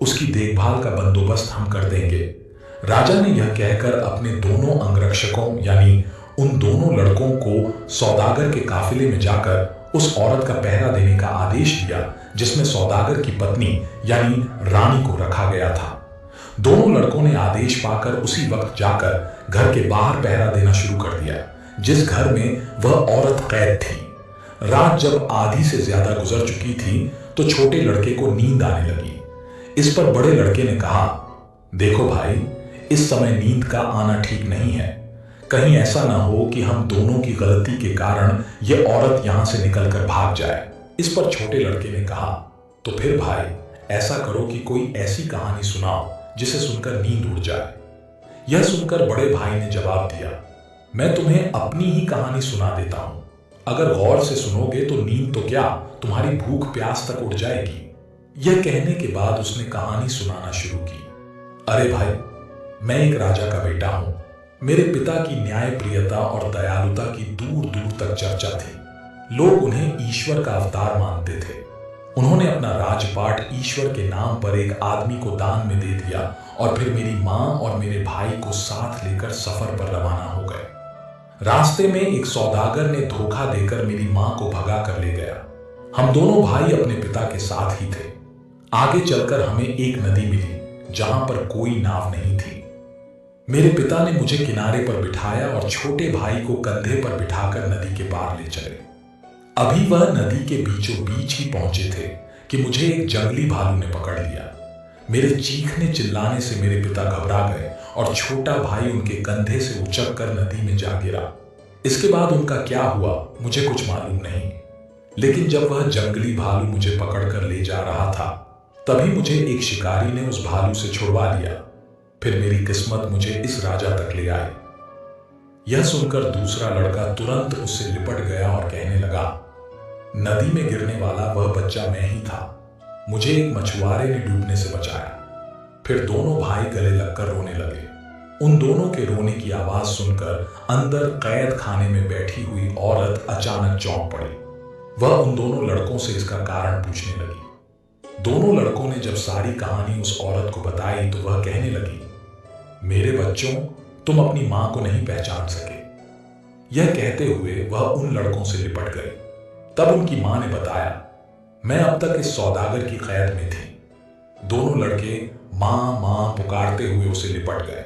उसकी देखभाल का बंदोबस्त हम कर देंगे। राजा ने यह कहकर अपने दोनों अंगरक्षकों यानी उन दोनों लड़कों को सौदागर के काफिले में जाकर उस औरत का पहरा देने का आदेश दिया जिसमें सौदागर की पत्नी यानी रानी को रखा गया था। दोनों लड़कों ने आदेश पाकर उसी वक्त जाकर घर के बाहर पहरा देना शुरू कर दिया जिस घर में वह औरत कैद थी। रात जब आधी से ज्यादा गुजर चुकी थी तो छोटे लड़के को नींद आने लगी। इस पर बड़े लड़के ने कहा, देखो भाई, इस समय नींद का आना ठीक नहीं है। कहीं ऐसा ना हो कि हम दोनों की गलती के कारण यह औरत यहां से निकलकर भाग जाए। इस पर छोटे लड़के ने कहा, तो फिर भाई ऐसा करो कि कोई ऐसी कहानी सुनाओ जिसे सुनकर नींद उड़ जाए। यह सुनकर बड़े भाई ने जवाब दिया, मैं तुम्हें अपनी ही कहानी सुना देता हूं। अगर गौर से सुनोगे तो नींद तो क्या, तुम्हारी भूख प्यास तक उड़ जाएगी। यह कहने के बाद उसने कहानी सुनाना शुरू की। अरे भाई, मैं एक राजा का बेटा हूं। मेरे पिता की न्यायप्रियता और दयालुता की दूर दूर तक चर्चा थी। लोग उन्हें ईश्वर का अवतार मानते थे। उन्होंने अपना राजपाट ईश्वर के नाम पर एक आदमी को दान में दे दिया और फिर मेरी मां और मेरे भाई को साथ लेकर सफर पर रवाना हो गए। रास्ते में एक सौदागर ने धोखा देकर मेरी मां को भगा कर ले गया। हम दोनों भाई अपने पिता के साथ ही थे। आगे चलकर हमें एक नदी मिली जहां पर कोई नाव नहीं थी। मेरे पिता ने मुझे किनारे पर बिठाया और छोटे भाई को कंधे पर बिठाकर नदी के पार ले चले। अभी वह नदी के बीचों बीच ही पहुंचे थे कि मुझे एक जंगली भालू ने पकड़ लिया। मेरे चीखने चिल्लाने से मेरे पिता घबरा गए और छोटा भाई उनके कंधे से उचक कर नदी में जा गिरा। इसके बाद उनका क्या हुआ मुझे कुछ मालूम नहीं, लेकिन जब वह जंगली भालू मुझे पकड़कर ले जा रहा था तभी मुझे एक शिकारी ने उस भालू से छुड़वा लिया। फिर मेरी किस्मत मुझे इस राजा तक ले आई। यह सुनकर दूसरा लड़का तुरंत उससे लिपट गया और कहने लगा, नदी में गिरने वाला वह बच्चा मैं ही था। मुझे एक मछुआरे ने डूबने से बचाया। फिर दोनों भाई गले लगकर रोने लगे। उन दोनों के रोने की आवाज सुनकर अंदर कैद खाने में बैठी हुई औरत अचानक चौंक पड़ी। वह उन दोनों लड़कों से इसका कारण पूछने लगी। दोनों लड़कों ने जब सारी कहानी उस औरत को बताई तो वह कहने लगी, मेरे बच्चों, तुम अपनी मां को नहीं पहचान सके। यह कहते हुए वह उन लड़कों से लिपट गई। तब उनकी मां ने बताया, मैं अब तक इस सौदागर की कैद में थी। दोनों लड़के मां मां पुकारते हुए उसे लिपट गए।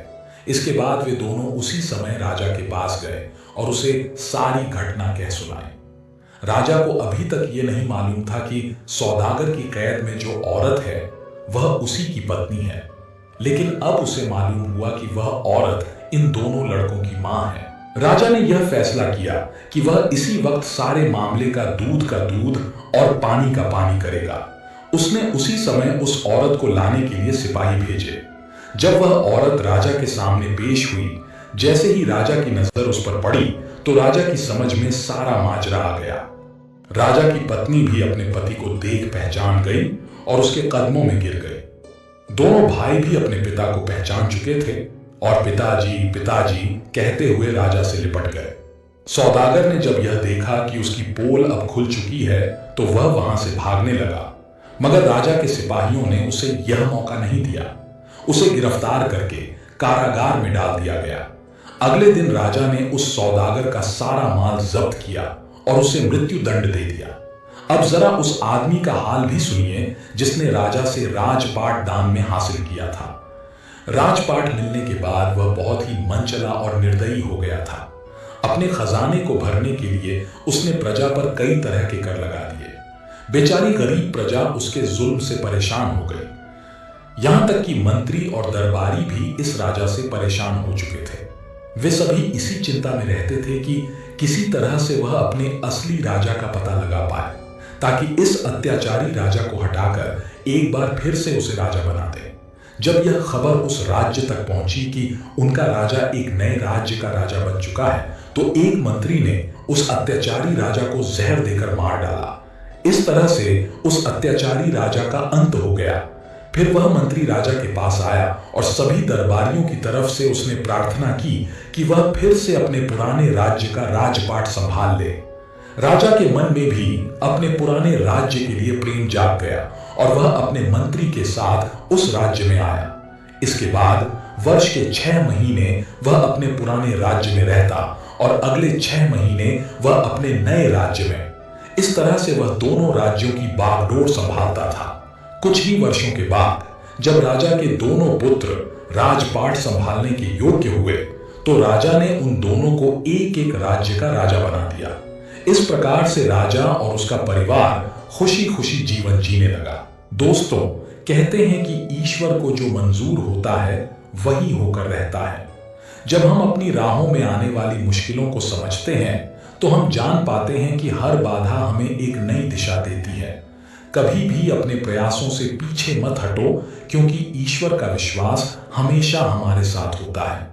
इसके बाद वे दोनों उसी समय राजा के पास गए और उसे सारी घटना कह सुनाई। राजा को अभी तक यह नहीं मालूम था कि सौदागर की कैद में जो औरत है वह उसी की पत्नी है। लेकिन अब उसे मालूम हुआ कि वह औरत इन दोनों लड़कों की मां है। राजा ने यह फैसला किया कि वह इसी वक्त सारे मामले का दूध और पानी का पानी करेगा। उसने उसी समय उस औरत को लाने के लिए सिपाही भेजे। जब वह औरत राजा के सामने पेश हुई, जैसे ही राजा की नजर उस पर पड़ी तो राजा की समझ में सारा माजरा आ गया। राजा की पत्नी भी अपने पति को देख पहचान गई और उसके कदमों में गिर गई। दोनों भाई भी अपने पिता को पहचान चुके थे और पिताजी पिताजी कहते हुए राजा से लिपट गए। सौदागर ने जब यह देखा कि उसकी पोल अब खुल चुकी है तो वह वहां से भागने लगा, मगर राजा के सिपाहियों ने उसे यह मौका नहीं दिया। उसे गिरफ्तार करके कारागार में डाल दिया गया। अगले दिन राजा ने उस सौदागर का सारा माल जब्त किया और उसे मृत्यु दंड दे दिया। अब जरा उस आदमी का हाल भी सुनिए जिसने राजा से राजपाट दान में हासिल किया था। राजपाट मिलने के बाद वह बहुत ही मनचला और निर्दयी हो गया था। अपने खजाने को भरने के लिए उसने प्रजा पर कई तरह के कर लगा दिए। बेचारी गरीब प्रजा उसके जुल्म से परेशान हो गई। यहां तक कि मंत्री और दरबारी भी इस राजा से परेशान हो चुके थे। वे सभी इसी चिंता में रहते थे कि किसी तरह से वह अपने असली राजा का पता लगा पाए, ताकि इस अत्याचारी राजा को हटाकर एक बार फिर से उसे राजा बना दे। जब यह खबर उस राज्य तक पहुंची कि उनका राजा एक नए राज्य का राजा बन चुका है, तो एक मंत्री ने उस अत्याचारी राजा को जहर देकर मार डाला। इस तरह से उस अत्याचारी राजा का अंत हो गया। फिर वह मंत्री राजा के पास आया और सभी दरबारियों की तरफ से उसने प्रार्थना की कि वह फिर से अपने पुराने राज्य का राजपाट संभाल ले। राजा के मन में भी अपने पुराने राज्य के लिए प्रेम जाग गया और वह अपने मंत्री के साथ उस राज्य में आया। इसके बाद वर्ष के 6 महीने वह अपने पुराने राज्य में रहता और अगले 6 महीने वह अपने नए राज्य में। इस तरह से वह दोनों राज्यों की बागडोर संभालता था। कुछ ही वर्षों के बाद जब राजा के दोनों पुत्र राजपाट संभालने के योग्य हुए, तो राजा ने उन दोनों को एक एक राज्य का राजा बना दिया। इस प्रकार से राजा और उसका परिवार खुशी खुशी जीवन जीने लगा। दोस्तों, कहते हैं कि ईश्वर को जो मंजूर होता है वही होकर रहता है। जब हम अपनी राहों में आने वाली मुश्किलों को समझते हैं तो हम जान पाते हैं कि हर बाधा हमें एक नई दिशा देती है। कभी भी अपने प्रयासों से पीछे मत हटो, क्योंकि ईश्वर का विश्वास हमेशा हमारे साथ होता है।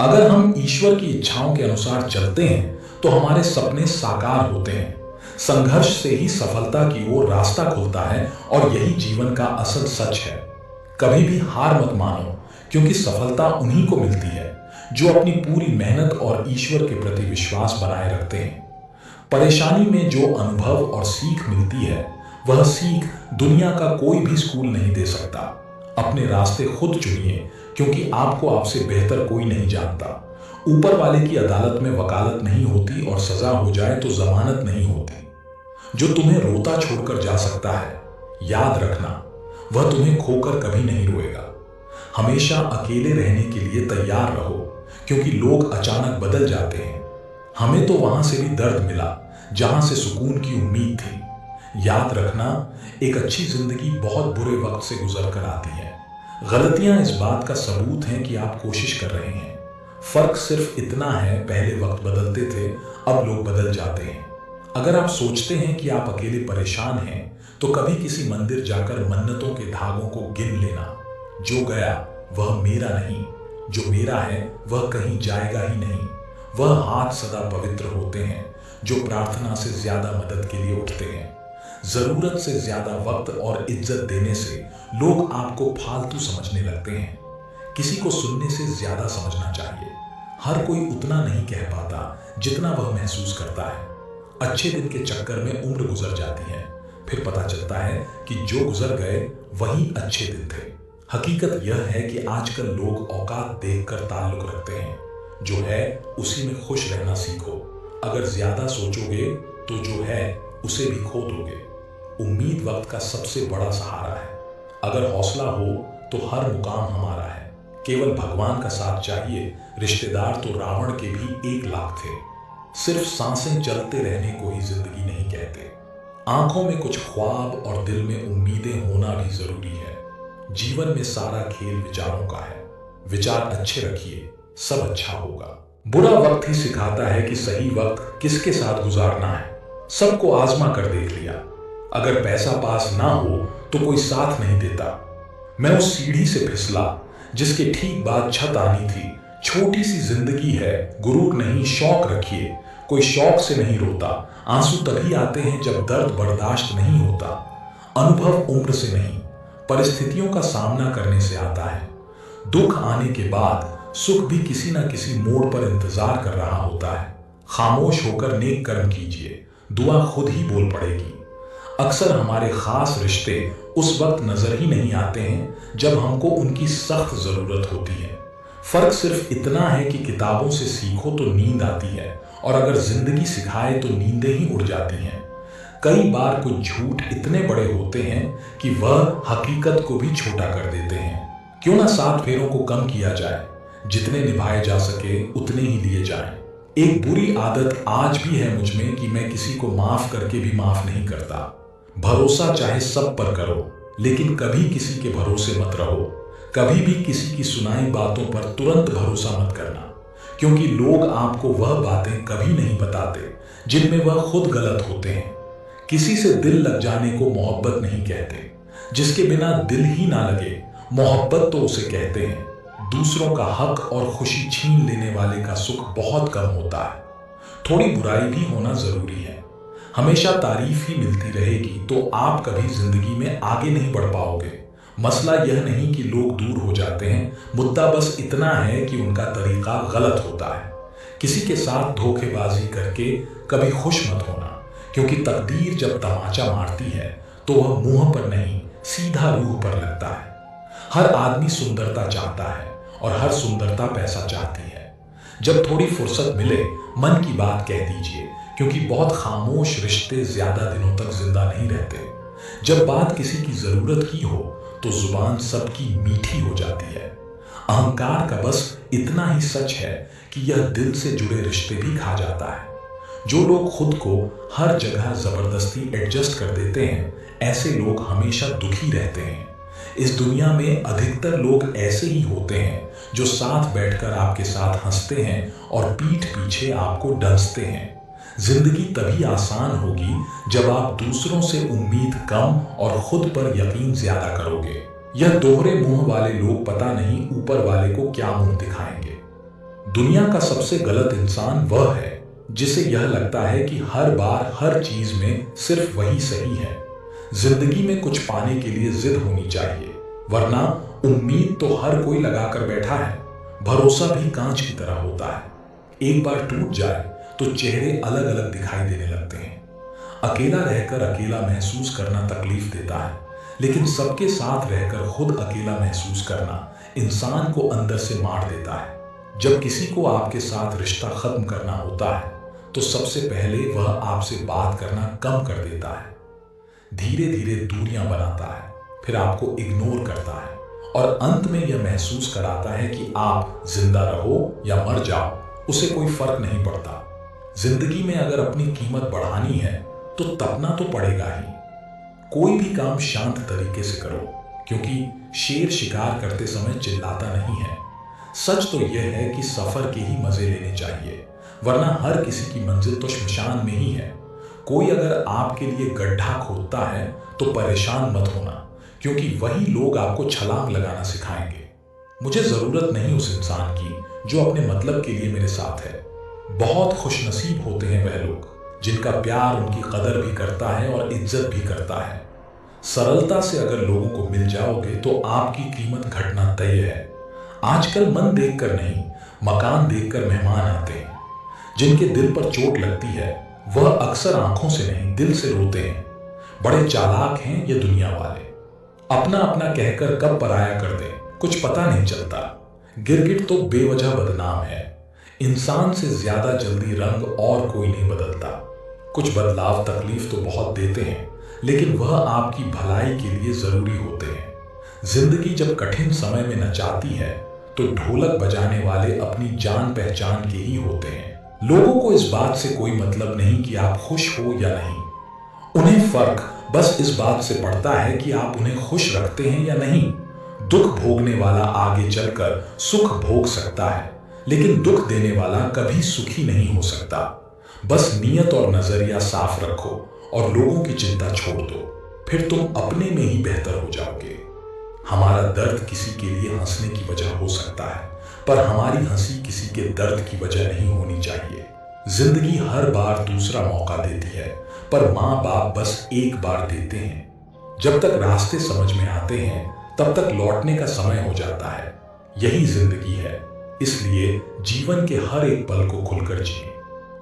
अगर हम ईश्वर की इच्छाओं के अनुसार चलते हैं तो हमारे सपने साकार होते हैं। संघर्ष से ही सफलता की ओर रास्ता खुलता है और यही जीवन का असल सच है। कभी भी हार मत मानो, क्योंकि सफलता उन्हीं को मिलती है जो अपनी पूरी मेहनत और ईश्वर के प्रति विश्वास बनाए रखते हैं। परेशानी में जो अनुभव और सीख मिलती है, वह सीख दुनिया का कोई भी स्कूल नहीं दे सकता। अपने रास्ते खुद चुनिए, क्योंकि आपको आपसे बेहतर कोई नहीं जानता। ऊपर वाले की अदालत में वकालत नहीं होती और सजा हो जाए तो जमानत नहीं होती। जो तुम्हें रोता छोड़कर जा सकता है, याद रखना वह तुम्हें खोकर कभी नहीं रोएगा। हमेशा अकेले रहने के लिए तैयार रहो, क्योंकि लोग अचानक बदल जाते हैं। हमें तो वहां से भी दर्द मिला जहां से सुकून की उम्मीद थी। याद रखना, एक अच्छी जिंदगी बहुत बुरे वक्त से गुजर कर आती है। गलतियां इस बात का सबूत हैं कि आप कोशिश कर रहे हैं। फर्क सिर्फ इतना है, पहले वक्त बदलते थे, अब लोग बदल जाते हैं। अगर आप सोचते हैं कि आप अकेले परेशान हैं, तो कभी किसी मंदिर जाकर मन्नतों के धागों को गिन लेना। जो गया वह मेरा नहीं, जो मेरा है वह कहीं जाएगा ही नहीं। वह हाथ सदा पवित्र होते हैं जो प्रार्थना से ज्यादा मदद के लिए उठते हैं। जरूरत से ज्यादा वक्त और इज्जत देने से लोग आपको फालतू समझने लगते हैं। किसी को सुनने से ज्यादा समझना चाहिए। हर कोई उतना नहीं कह पाता जितना वह महसूस करता है। अच्छे दिन के चक्कर में उम्र गुजर जाती है, फिर पता चलता है कि जो गुजर गए वही अच्छे दिन थे। हकीकत यह है कि आजकल लोग औकात देखकर ताल्लुक रखते हैं। जो है उसी में खुश रहना सीखो। अगर ज्यादा सोचोगे तो जो है उसे भी खो दोगे। उम्मीद वक्त का सबसे बड़ा सहारा है। अगर हौसला हो तो हर मुकाम हमारा है। केवल भगवान का साथ चाहिए। रिश्तेदार तो रावण के भी 1 लाख थे। सिर्फ सांसें चलते रहने को ही जिंदगी नहीं कहते। आंखों में कुछ ख्वाब और दिल में उम्मीदें होना भी जरूरी है। जीवन में सारा खेल विचारों का है। विचार अच्छे रखिए, सब अच्छा होगा। बुरा वक्त ही सिखाता है कि सही वक्त किसके साथ गुजारना है। सबको आजमा कर देख लिया, अगर पैसा पास ना हो तो कोई साथ नहीं देता। मैं उस सीढ़ी से फिसला जिसके ठीक बाद छत आनी थी। छोटी सी जिंदगी है, गुरूर नहीं शौक रखिए। कोई शौक से नहीं रोता, आंसू तभी आते हैं जब दर्द बर्दाश्त नहीं होता। अनुभव उम्र से नहीं, परिस्थितियों का सामना करने से आता है। दुख आने के बाद सुख भी किसी न किसी मोड़ पर इंतजार कर रहा होता है। खामोश होकर नेक कर्म कीजिए, दुआ खुद ही बोल पड़ेगी। अक्सर हमारे खास रिश्ते उस वक्त नजर ही नहीं आते हैं जब हमको उनकी सख्त जरूरत होती है। फर्क सिर्फ इतना है कि किताबों से सीखो तो नींद आती है, और अगर जिंदगी सिखाए तो नींदें ही उड़ जाती हैं। कई बार कुछ झूठ इतने बड़े होते हैं कि वह हकीकत को भी छोटा कर देते हैं। क्यों ना 7 फेरों को कम किया जाए, जितने निभाए जा सके उतने ही लिए जाएं। एक बुरी आदत आज भी है मुझ में कि मैं किसी को माफ करके भी माफ नहीं करता। भरोसा चाहे सब पर करो, लेकिन कभी किसी के भरोसे मत रहो। कभी भी किसी की सुनाई बातों पर तुरंत भरोसा मत करना, क्योंकि लोग आपको वह बातें कभी नहीं बताते जिनमें वह खुद गलत होते हैं। किसी से दिल लग जाने को मोहब्बत नहीं कहते, जिसके बिना दिल ही ना लगे मोहब्बत तो उसे कहते हैं। दूसरों का हक और खुशी छीन लेने वाले का सुख बहुत कम होता है। थोड़ी बुराई भी होना जरूरी है। हमेशा तारीफ ही मिलती रहेगी तो आप कभी जिंदगी में आगे नहीं बढ़ पाओगे। मसला यह नहीं कि लोग दूर हो जाते हैं, मुद्दा बस इतना है कि उनका तरीका गलत होता है। किसी के साथ धोखेबाजी करके कभी खुश मत होना, क्योंकि तकदीर जब तमाचा मारती है तो वह मुंह पर नहीं सीधा रूह पर लगता है। हर आदमी सुंदरता चाहता है और हर सुंदरता पैसा चाहती है। जब थोड़ी फुर्सत मिले मन की बात कह दीजिए, क्योंकि बहुत खामोश रिश्ते ज्यादा दिनों तक जिंदा नहीं रहते। जब बात किसी की जरूरत की हो तो जुबान सबकी मीठी हो जाती है। अहंकार का बस इतना ही सच है कि यह दिल से जुड़े रिश्ते भी खा जाता है। जो लोग खुद को हर जगह जबरदस्ती एडजस्ट कर देते हैं, ऐसे लोग हमेशा दुखी रहते हैं। इस दुनिया में अधिकतर लोग ऐसे ही होते हैं जो साथ बैठकर आपके साथ हंसते हैं और पीठ पीछे आपको डंसते हैं। जिंदगी तभी आसान होगी जब आप दूसरों से उम्मीद कम और खुद पर यकीन ज्यादा करोगे। यह दोहरे मुंह वाले लोग पता नहीं ऊपर वाले को क्या मुंह दिखाएंगे। दुनिया का सबसे गलत इंसान वह है जिसे यह लगता है कि हर बार हर चीज में सिर्फ वही सही है। जिंदगी में कुछ पाने के लिए जिद होनी चाहिए, वरना उम्मीद तो हर कोई लगाकर बैठा है। भरोसा भी कांच की तरह होता है, एक बार टूट जाए तो चेहरे अलग अलग दिखाई देने लगते हैं। अकेला रहकर अकेला महसूस करना तकलीफ देता है, लेकिन सबके साथ रहकर खुद अकेला महसूस करना इंसान को अंदर से मार देता है। जब किसी को आपके साथ रिश्ता खत्म करना होता है तो सबसे पहले वह आपसे बात करना कम कर देता है, धीरे धीरे दूरियां बनाता है, फिर आपको इग्नोर करता है और अंत में यह महसूस कराता है कि आप जिंदा रहो या मर जाओ, उसे कोई फर्क नहीं पड़ता। जिंदगी में अगर अपनी कीमत बढ़ानी है तो तपना तो पड़ेगा ही। कोई भी काम शांत तरीके से करो, क्योंकि शेर शिकार करते समय चिल्लाता नहीं है। सच तो यह है कि सफर के ही मजे लेने चाहिए, वरना हर किसी की मंजिल तो श्मशान में ही है। कोई अगर आपके लिए गड्ढा खोदता है तो परेशान मत होना, क्योंकि वही लोग आपको छलांग लगाना सिखाएंगे। मुझे जरूरत नहीं उस इंसान की जो अपने मतलब के लिए मेरे साथ है। बहुत खुशनसीब होते हैं वह लोग जिनका प्यार उनकी कदर भी करता है और इज्जत भी करता है। सरलता से अगर लोगों को मिल जाओगे तो आपकी कीमत घटना तय है। आजकल मन देखकर नहीं, मकान देखकर मेहमान आते हैं। जिनके दिल पर चोट लगती है वह अक्सर आंखों से नहीं दिल से रोते हैं। बड़े चालाक हैं ये दुनिया वाले, अपना अपना कहकर कब पराया कर दे कुछ पता नहीं चलता। गिरगिट तो बेवजह बदनाम है। इंसान से ज्यादा जल्दी रंग और कोई नहीं बदलता। कुछ बदलाव तकलीफ तो बहुत देते हैं, लेकिन वह आपकी भलाई के लिए जरूरी होते हैं। जिंदगी जब कठिन समय में नचाती है तो ढोलक बजाने वाले अपनी जान पहचान के ही होते हैं। लोगों को इस बात से कोई मतलब नहीं कि आप खुश हो या नहीं। उन्हें फर्क बस इस बात से पड़ता है कि आप उन्हें खुश रखते हैं या नहीं। दुख भोगने वाला आगे चलकर सुख भोग सकता है, लेकिन दुख देने वाला कभी सुखी नहीं हो सकता। बस नीयत और नजरिया साफ रखो और लोगों की चिंता छोड़ दो, फिर तुम अपने में ही बेहतर हो जाओगे। हमारा दर्द किसी के लिए हंसने की वजह हो सकता है, पर हमारी हंसी किसी के दर्द की वजह नहीं होनी चाहिए। जिंदगी हर बार दूसरा मौका देती है, पर माँ बाप बस एक बार देते हैं। जब तक रास्ते समझ में आते हैं तब तक लौटने का समय हो जाता है। यही जिंदगी है, इसलिए जीवन के हर एक पल को खुलकर जिए।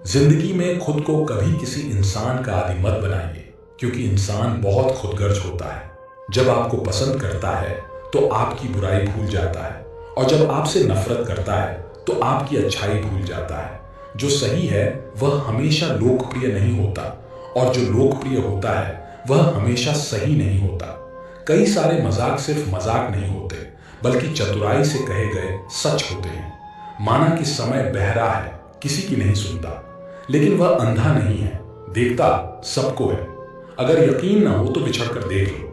जिंदगी में खुद को कभी किसी इंसान का आदी मत बनाइए, क्योंकि इंसान बहुत खुदगर्ज होता है। जब आपको पसंद करता है तो आपकी बुराई भूल जाता है, और जब आपसे नफरत करता है तो आपकी अच्छाई भूल जाता है। जो सही है वह हमेशा लोकप्रिय नहीं होता, और जो लोकप्रिय होता है वह हमेशा सही नहीं होता। कई सारे मजाक सिर्फ मजाक नहीं होते, बल्कि चतुराई से कहे गए सच होते हैं। माना कि समय बहरा है, किसी की नहीं सुनता, लेकिन वह अंधा नहीं है, देखता सबको है। अगर यकीन ना हो तो बिछड़ कर देख लो,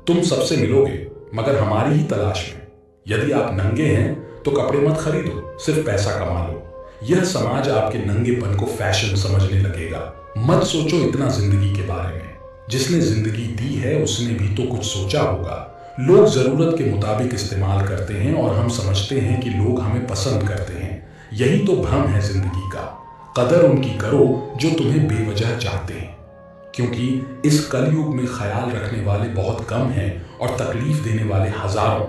तुम सबसे मिलोगे मगर हमारी ही तलाश में। यदि आप नंगे हैं तो कपड़े मत खरीदो, सिर्फ पैसा कमा लो। यह समाज आपके नंगेपन को फैशन समझने लगेगा। मत सोचो इतना जिंदगी के बारे में। जिसने जिंदगी दी है उसने भी तो कुछ सोचा होगा। लोग जरूरत के मुताबिक इस्तेमाल करते हैं और हम समझते हैं कि लोग हमें पसंद करते हैं। यही तो भ्रम है जिंदगी का। कदर उनकी करो जो तुम्हें बेवजह चाहते हैं, क्योंकि इस कलयुग में ख्याल रखने वाले बहुत कम हैं और तकलीफ देने वाले हजारों।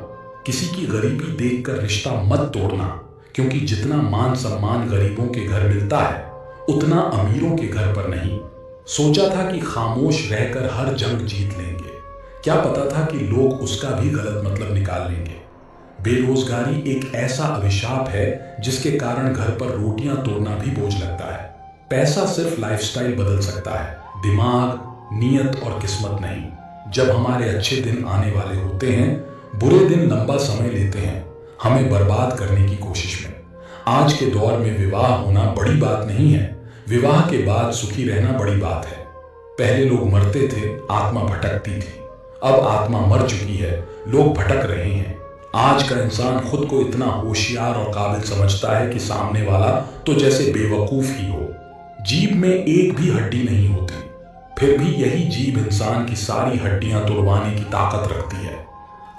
किसी की गरीबी देखकर रिश्ता मत तोड़ना, क्योंकि जितना मान सम्मान गरीबों के घर मिलता है उतना अमीरों के घर पर नहीं। सोचा था कि खामोश रहकर हर जंग जीत लेंगे, क्या पता था कि लोग उसका भी गलत मतलब निकाल लेंगे। बेरोजगारी एक ऐसा अभिशाप है जिसके कारण घर पर रोटियां तोड़ना भी बोझ लगता है। पैसा सिर्फ लाइफस्टाइल बदल सकता है, दिमाग, नीयत और किस्मत नहीं। जब हमारे अच्छे दिन आने वाले होते हैं, बुरे दिन लंबा समय लेते हैं हमें बर्बाद करने की कोशिश में। आज के दौर में विवाह होना बड़ी बात नहीं है, विवाह के बाद सुखी रहना बड़ी बात है। पहले लोग मरते थे, आत्मा भटकती थी। अब आत्मा मर चुकी है, लोग भटक रहे हैं। आज का इंसान खुद को इतना होशियार और काबिल समझता है कि सामने वाला तो जैसे बेवकूफ ही हो। जीभ में एक भी हड्डी नहीं होती, फिर भी यही जीभ इंसान की सारी हड्डियां तोड़वाने की ताकत रखती है।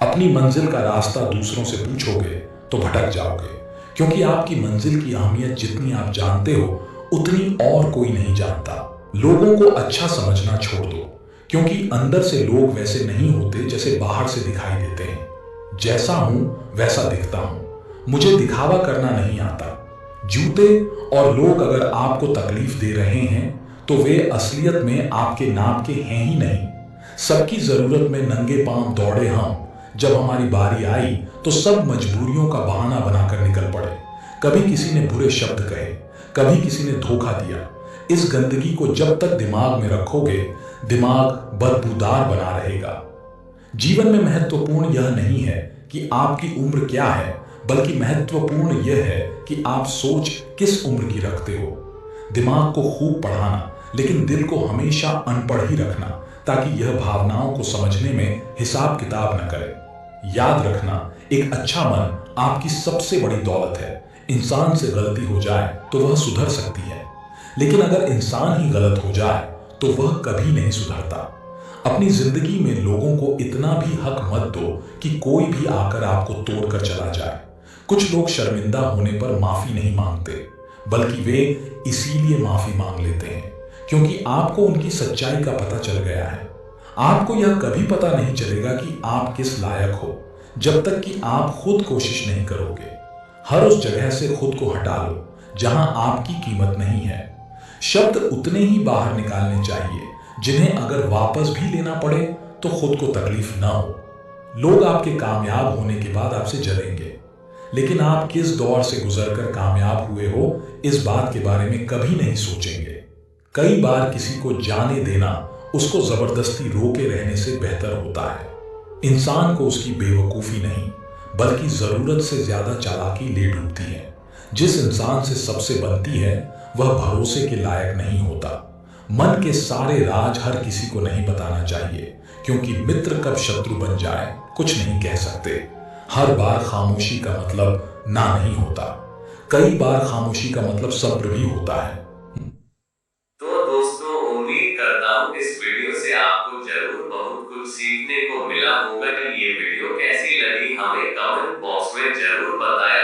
अपनी मंजिल का रास्ता दूसरों से पूछोगे तो भटक जाओगे, क्योंकि आपकी मंजिल की अहमियत जितनी आप जानते हो उतनी और कोई नहीं जानता। लोगों को अच्छा समझना छोड़ दो, क्योंकि अंदर से लोग वैसे नहीं होते जैसे बाहर से दिखाई देते हैं। जैसा हूं वैसा दिखता हूं, मुझे दिखावा करना नहीं आता। जूते और लोग अगर आपको तकलीफ दे रहे हैं तो वे असलियत में आपके नाप के हैं ही नहीं। सबकी जरूरत में नंगे पांव दौड़े हम, जब हमारी बारी आई तो सब मजबूरियों का बहाना बनाकर निकल पड़े। कभी किसी ने बुरे शब्द कहे, कभी किसी ने धोखा दिया। इस गंदगी को जब तक दिमाग में रखोगे, दिमाग बदबूदार बना रहेगा। जीवन में महत्वपूर्ण यह नहीं है कि आपकी उम्र क्या है, बल्कि महत्वपूर्ण यह है कि आप सोच किस उम्र की रखते हो। दिमाग को खूब पढ़ाना, लेकिन दिल को हमेशा अनपढ़ ही रखना, ताकि यह भावनाओं को समझने में हिसाब किताब न करे। याद रखना, एक अच्छा मन आपकी सबसे बड़ी दौलत है। इंसान से गलती हो जाए तो वह सुधर सकती है, लेकिन अगर इंसान ही गलत हो जाए तो वह कभी नहीं सुधरता। अपनी जिंदगी में लोगों को इतना भी हक मत दो कि कोई भी आकर आपको तोड़कर चला जाए। कुछ लोग शर्मिंदा होने पर माफी नहीं मांगते, बल्कि वे इसीलिए माफी मांग लेते हैं क्योंकि आपको उनकी सच्चाई का पता चल गया है। आपको यह कभी पता नहीं चलेगा कि आप किस लायक हो जब तक कि आप खुद कोशिश नहीं करोगे। हर उस जगह से खुद को हटा लो जहां आपकी कीमत नहीं है। शब्द उतने ही बाहर निकालने चाहिए जिन्हें अगर वापस भी लेना पड़े तो खुद को तकलीफ ना हो। लोग आपके कामयाब होने के बाद आपसे जलेंगे, लेकिन आप किस दौर से गुजरकर कामयाब हुए हो इस बात के बारे में कभी नहीं सोचेंगे। कई बार किसी को जाने देना उसको जबरदस्ती रोके रहने से बेहतर होता है। इंसान को उसकी बेवकूफी नहीं बल्कि जरूरत से ज्यादा चालाकी ले डूबती है। जिस इंसान से सबसे बनती है वह भरोसे के लायक नहीं होता। मन के सारे राज हर किसी को नहीं बताना चाहिए, क्योंकि मित्र कब शत्रु बन जाए कुछ नहीं कह सकते। हर बार खामोशी का मतलब ना नहीं होता, कई बार खामोशी का मतलब सब्र भी होता है। तो दोस्तों, उम्मीद करता हूँ इस वीडियो से आपको जरूर बहुत कुछ सीखने को मिला होगा। ये वीडियो कैसी लगी हमें कमेंट बॉक्स में जरूर बताया